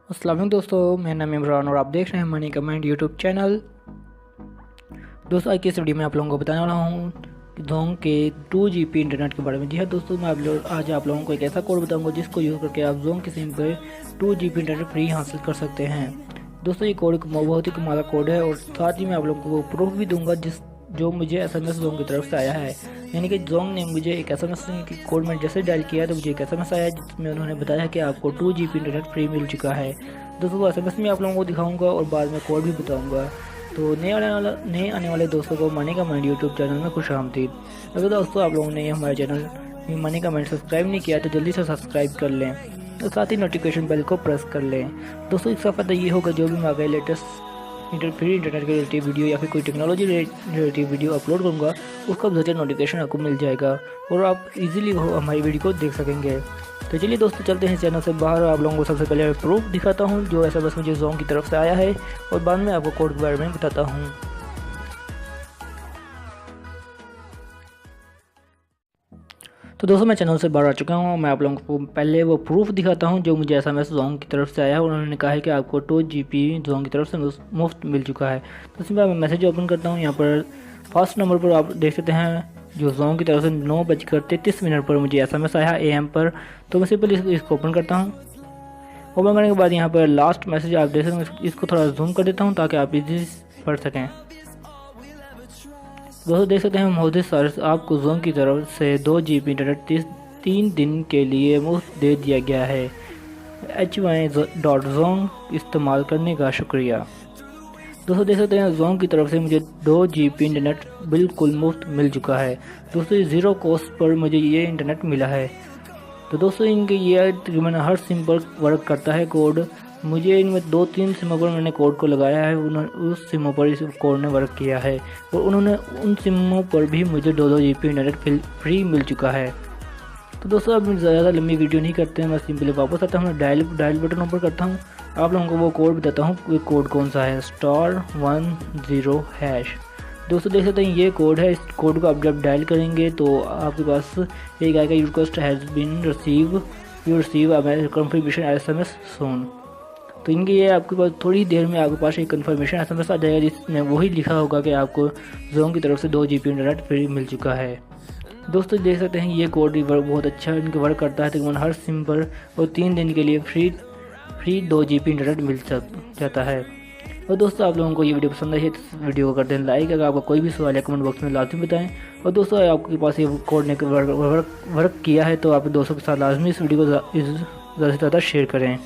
अस्सलाम वालेकुम दोस्तों, मेरा नाम इमरान और आप देख रहे हैं मनी कमेंट यूट्यूब चैनल। दोस्तों, आज की इस वीडियो में आप लोगों को बताने वाला हूँ कि जोंग के 2 GB इंटरनेट के बारे में। जी हाँ दोस्तों, मैं आज आप लोगों को एक ऐसा कोड बताऊंगा जिसको यूज़ करके आप जोंग की सिम पर 2 GB इंटरनेट फ्री हासिल कर सकते हैं। दोस्तों, ये कोड एक बहुत ही कमाल का कोड है और साथ ही मैं आप लोगों को वो प्रूफ भी दूंगा जो मुझे SMS जोंग की तरफ से आया है। यानी कि जोंग ने मुझे एक SMS कोड में जैसे डायल किया तो मुझे एक SMS आया जिसमें उन्होंने बताया कि आपको 2 GB इंटरनेट फ्री मिल चुका है। दोस्तों, वो SMS में आप लोगों को दिखाऊंगा और बाद में कोड भी बताऊंगा। तो नए आने वाले दोस्तों को मनी कमेंट यूट्यूब चैनल में खुश आमदीद। अगर दोस्तों आप लोगों ने हमारे चैनल मनी कमेंट सब्सक्राइब नहीं किया तो जल्दी से सब्सक्राइब कर लें और साथ ही नोटिफिकेशन बेल को प्रेस कर लें। दोस्तों, इसका फ़ायदा ये होगा जो भी मैं आगे लेटेस्ट फ्री इंटरनेट के रिलेटेड वीडियो या फिर कोई टेक्नोलॉजी रिलेटेड वीडियो अपलोड करूँगा उसका बजट नोटिफिकेशन आपको मिल जाएगा और आप इजीली हमारी वीडियो को देख सकेंगे। तो चलिए दोस्तों, चलते हैं चैनल से बाहर। आप लोगों को सबसे पहले प्रूफ दिखाता हूं जो ऐसा बस मुझे जोंग की तरफ से आया है और बाद में आपको कोड के बारे में बताता हूं। तो दोस्तों, मैं चैनल से बाहर आ चुका हूं। मैं आप लोगों को पहले वो प्रूफ दिखाता हूं जो मुझे SMS जोंग की तरफ से आया है। उन्होंने कहा है कि आपको 2 GB जोंग की तरफ से मुफ्त मिल चुका है। तो इसमें मैं मैसेज ओपन करता हूं। यहाँ पर फर्स्ट नंबर पर आप देख सकते हैं जो जोंग की तरफ से 9:33 पर मुझे SMS आया AM पर। तो मैं सिंपल इसको ओपन करता हूँ। ओपन करने के बाद यहाँ पर लास्ट मैसेज आप देख सकते हैं। इसको थोड़ा जूम कर देता हूँ ताकि आप इजी पढ़ सकें। दोस्तों, देख सकते हैं मोदी सर आपको जोंग की तरफ से 2 GB इंटरनेट 3 दिन के लिए मुफ्त दे दिया गया है। hy.zong इस्तेमाल करने का शुक्रिया। दोस्तों, देख सकते हैं जोंग की तरफ से मुझे 2 GB इंटरनेट बिल्कुल मुफ्त मिल चुका है। दोस्तों, 0 कॉस्ट पर मुझे ये इंटरनेट मिला है। तो दोस्तों, इनके ये तकरीबन हर सिम पर वर्क करता है कोड। मुझे इनमें 2-3 सिमों पर मैंने कोड को लगाया है, उस सिमों पर इस कोड ने वर्क किया है और उन्होंने उन सिमों पर भी मुझे 2 GB इंटरनेट फ्री मिल चुका है। तो दोस्तों, अब ज़्यादा लंबी वीडियो नहीं करते हैं, मैं सिंपली वापस आता हूँ, डायल बटन ऊपर करता हूँ। आप लोगों को वो कोड बताता हूँ कि कोड कौन सा है, *10#। दोस्तों, देख सकते हैं ये कोड है। इस कोड को आप जब डायल करेंगे तो आपके पास एक आएगा, your request has been receive confirmation SMS soon. तो इनके ये आपके पास थोड़ी देर में आपके पास एक कंफर्मेशन SMS आ जाएगा जिसमें वही लिखा होगा कि आपको जोंग की तरफ से 2 GB इंटरनेट फ्री मिल चुका है। दोस्तों, देख सकते हैं ये कोड बहुत अच्छा इनके वर्क करता है तकरीबन हर सिम पर और 3 दिन के लिए फ्री 2 GB इंटरनेट मिल जाता है। और दोस्तों, आप लोगों को ये वीडियो पसंद आई है तो वीडियो को कर दें लाइक। अगर आपका कोई भी सवाल है कमेंट बॉक्स में लाजमी बताएं। और दोस्तों, आपके पास ये कोड ने वर्क किया है तो आप दोस्तों के साथ लाजमी इस वीडियो को ज़्यादा से ज़्यादा शेयर करें।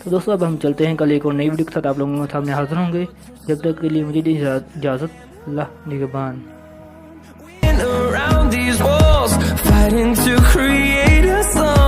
तो दोस्तों, अब हम चलते हैं कल एक और नई वीडियो के साथ आप लोगों के सामने हाजिर होंगे। जब तक के लिए मुझे इजाज़त, अल्लाह निगहबान। Around these walls, fighting to create a song.